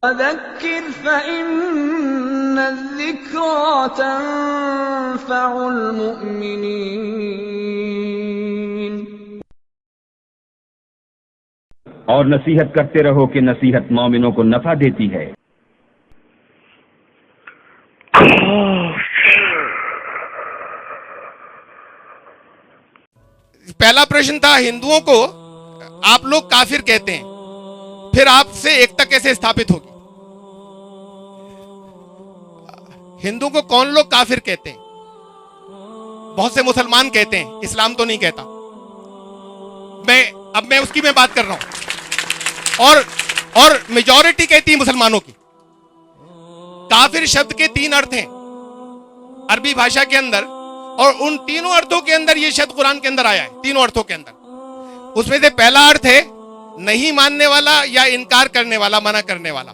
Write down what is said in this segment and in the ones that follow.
वज़क्किर फ़इन्न ज़िक्रा तंफ़उल मुमिनीन। और नसीहत करते रहो कि नसीहत मोमिनों को नफा देती है। पहला प्रश्न था, हिंदुओं को आप लोग काफिर कहते हैं, फिर आपसे एकता कैसे स्थापित होगी? हिंदू को कौन लोग काफिर कहते हैं? बहुत से मुसलमान कहते हैं, इस्लाम तो नहीं कहता। मैं उसकी बात कर रहा हूं। और मेजॉरिटी कहती है मुसलमानों की। काफिर शब्द के 3 अर्थ हैं अरबी भाषा के अंदर, और उन तीनों अर्थों के अंदर ये शब्द कुरान के अंदर आया है, तीनों अर्थों के अंदर। उसमें से पहला अर्थ है नहीं मानने वाला या इनकार करने वाला, मना करने वाला।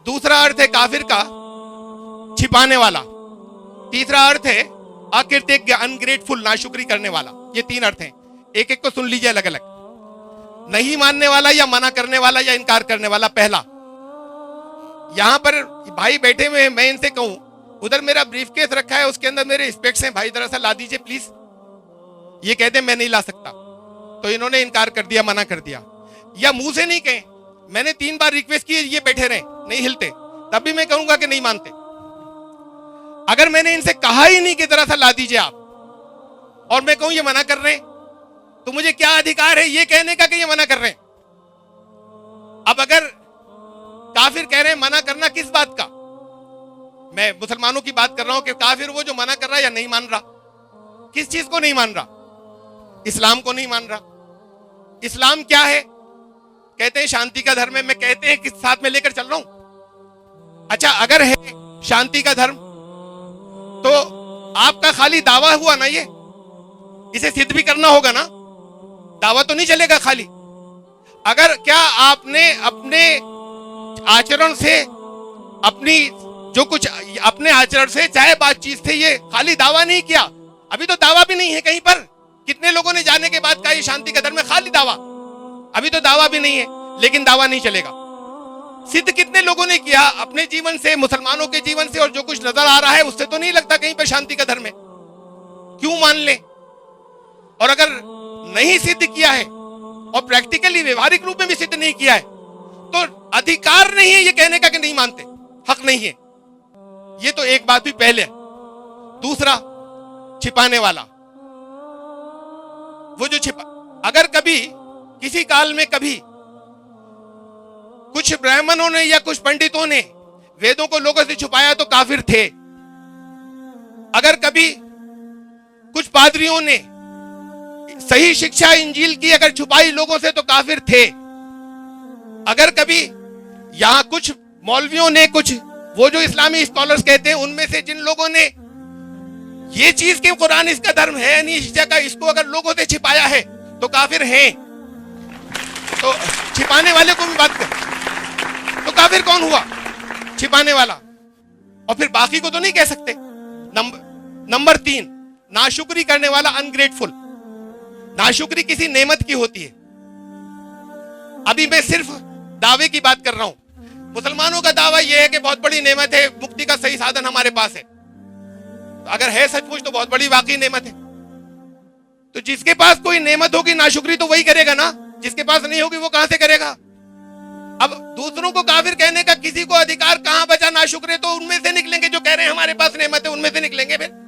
दूसरा अर्थ है काफिर का छिपाने वाला। तीसरा अर्थ है अकृतज्ञ, अनग्रेटफुल, नाशुक्री करने वाला। ये 3 अर्थ हैं, एक एक को सुन लीजिए अलग अलग। नहीं मानने वाला या मना करने वाला या इनकार करने वाला पहला। यहां पर भाई बैठे हुए हैं, मैं इनसे कहूं उधर मेरा ब्रीफकेस रखा है, उसके अंदर मेरे स्पेक्स हैं, भाई जरा सा ला दीजिए प्लीज। ये कहते हैं मैं नहीं ला सकता, तो इन्होंने इनकार कर दिया, मना कर दिया। या मुंह से नहीं कहें, मैंने 3 बार रिक्वेस्ट की, ये बैठे रहे, नहीं हिलते, तब भी मैं कहूंगा कि नहीं मानते। अगर मैंने इनसे कहा ही नहीं कि जरा सा ला दीजिए आप, और मैं कहूं ये मना कर रहे हैं, तो मुझे क्या अधिकार है ये कहने का कि ये मना कर रहे हैं? अब अगर काफिर कह रहे हैं मना करना किस बात का? मैं मुसलमानों की बात कर रहा हूं कि काफिर वो जो मना कर रहा है या नहीं मान रहा। किस चीज को नहीं मान रहा? इस्लाम को नहीं मान रहा। इस्लाम क्या है? कहते हैं शांति का धर्म है। मैं कहते हैं किस साथ में लेकर चल रहा हूं? अच्छा, अगर है शांति का धर्म तो आपका खाली दावा हुआ ना, ये इसे सिद्ध भी करना होगा ना। दावा तो नहीं चलेगा खाली। अगर क्या आपने अपने आचरण से, अपनी जो कुछ अपने आचरण से, चाहे बातचीत से, ये खाली दावा नहीं किया, अभी तो दावा भी नहीं है कहीं पर। कितने लोगों ने जाने के बाद कहा ये शांति का धर्म है, खाली दावा, अभी तो दावा भी नहीं है, लेकिन दावा नहीं चलेगा। सिद्ध कितने लोगों ने किया अपने जीवन से, मुसलमानों के जीवन से, और जो कुछ नजर आ रहा है उससे तो नहीं लगता कहीं पर शांति का धर्म है। क्यों मान ले? और अगर नहीं सिद्ध किया है और प्रैक्टिकली व्यवहारिक रूप में भी सिद्ध नहीं किया है, तो अधिकार नहीं है ये कहने का कि नहीं मानते, हक नहीं है। ये तो एक बात भी पहले। दूसरा, छिपाने वाला। वो जो अगर कभी किसी काल में कभी कुछ ब्राह्मणों ने या कुछ पंडितों ने वेदों को लोगों से छुपाया तो काफिर थे। अगर कभी कुछ पादरियों ने सही शिक्षा इंजील की अगर छुपाई लोगों से तो काफिर थे। अगर कभी यहां कुछ मौलवियों ने, कुछ वो जो इस्लामी स्कॉलर्स कहते हैं, उनमें से जिन लोगों ने ये चीज के कुरान इसका धर्म है नहीं, शिक्षा का, इसको अगर लोगों से छिपाया है तो काफिर हैं। तो छिपाने वाले को भी बात कर, तो काफिर कौन हुआ? छिपाने वाला। और फिर बाकी को तो नहीं कह सकते। नंबर 3, नाशुक्री करने वाला, अनग्रेटफुल। नाशुक्री किसी नेमत की होती है। अभी मैं सिर्फ दावे की बात कर रहा हूं। मुसलमानों का दावा यह है कि बहुत बड़ी नेमत है, मुक्ति का सही साधन हमारे पास है। तो अगर है सचमुच तो बहुत बड़ी वाकई नेमत है। तो जिसके पास कोई नेमत होगी नाशुक्री तो वही करेगा ना, जिसके पास नहीं होगी वो कहां से करेगा? अब दूसरों को काफिर कहने का किसी को अधिकार कहां बचा? नाशुक्रे तो उनमें से निकलेंगे जो कह रहे हैं हमारे पास नेमत है, उनमें से निकलेंगे। फिर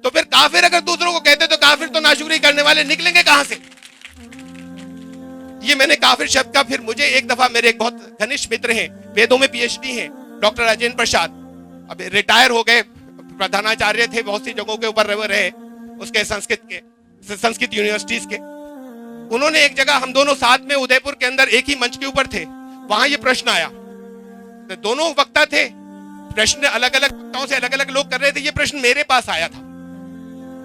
तो फिर काफिर अगर दूसरों को कहते तो काफिर तो नाशुक्री करने वाले निकलेंगे कहां से? ये मैंने काफिर शब्द का, फिर मुझे एक दफा मेरे एक बहुत घनिष्ठ मित्र हैं, वेदों में पीएचडी हैं, डॉक्टर राजेंद्र प्रसाद, अब रिटायर हो गए, प्रधानाचार्य थे, बहुत सी जगहों के ऊपर रहे, उसके संस्कृत यूनिवर्सिटीज के। उन्होंने एक जगह, हम दोनों साथ में उदयपुर के अंदर एक ही मंच के ऊपर थे, वहां ये प्रश्न आया। तो दोनों वक्ता थे, प्रश्न अलग अलग वक्ताओं से अलग अलग लोग कर रहे थे। ये प्रश्न मेरे पास आया था,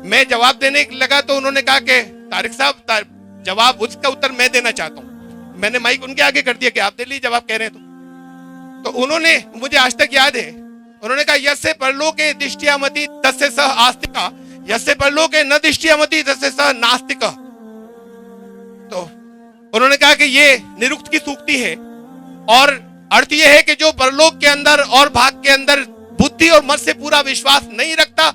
मैं जवाब देने लगा तो उन्होंने कहा कि तारिक साहब जवाब, उसका उत्तर मैं देना चाहता हूं। मैंने माइक उनके आगे कर दिया कि आप दे लीजिए जवाब, कह रहे हैं तो उन्होंने, मुझे आज तक याद है, उन्होंने कहा यस्य परलोके दिष्ट्यामति तस्य सह आस्तिका, यस्य परलोके न दिष्ट्यामति तस्य सह नास्तिका। तो उन्होंने कहा कि ये निरुक्त की सूक्ति है, और अर्थ यह है कि जो परलोक के अंदर और भाग के अंदर बुद्धि और मत से पूरा विश्वास नहीं रखता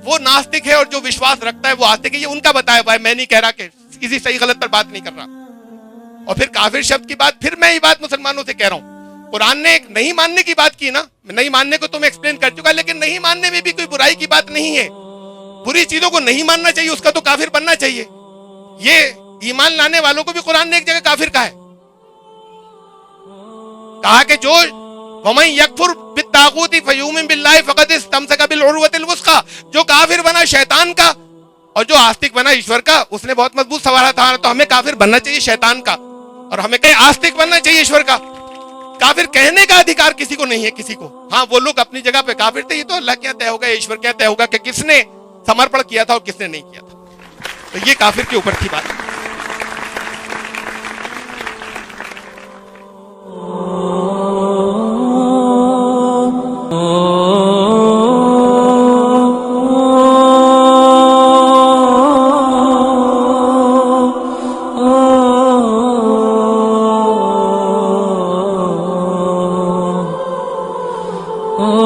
वो नास्तिक है, और जो विश्वास रखता है वो आस्तिक है। ये उनका बताया भाई, मैं नहीं कह रहा कि किसी सही गलत पर बात नहीं कर रहा। और फिर काफिर शब्द की बात, फिर मैं ये बात मुसलमानों से कह रहा हूं, कुरान ने एक नहीं मानने की बात की ना, नहीं मानने को तो मैं एक्सप्लेन कर चुका, लेकिन नहीं मानने में भी कोई बुराई की बात नहीं है। बुरी चीजों को नहीं मानना चाहिए, उसका तो काफिर बनना चाहिए। ये ईमान लाने वालों को भी कुरान ने एक जगह काफिर कहा है, कहा कि जो वमन यकफुर बित्तागूति फयुमिन बिल्लाहि फक़द इस्तमसका बिलउरवतिल वुस्का, जो काफिर बना शैतान का और जो आस्तिक बना ईश्वर का, उसने बहुत मजबूत सवाल था। तो हमें काफिर बनना चाहिए शैतान का, और हमें कहीं आस्तिक बनना चाहिए ईश्वर का। काफिर कहने का अधिकार किसी को नहीं है, किसी को। हाँ, वो लोग अपनी जगह पे काफिर थे, ये तो अल्लाह क्या तय होगा, ईश्वर क्या तय होगा कि किसने समर्पण किया था और किसने नहीं किया था। तो ये काफिर के ऊपर की बात है। Oh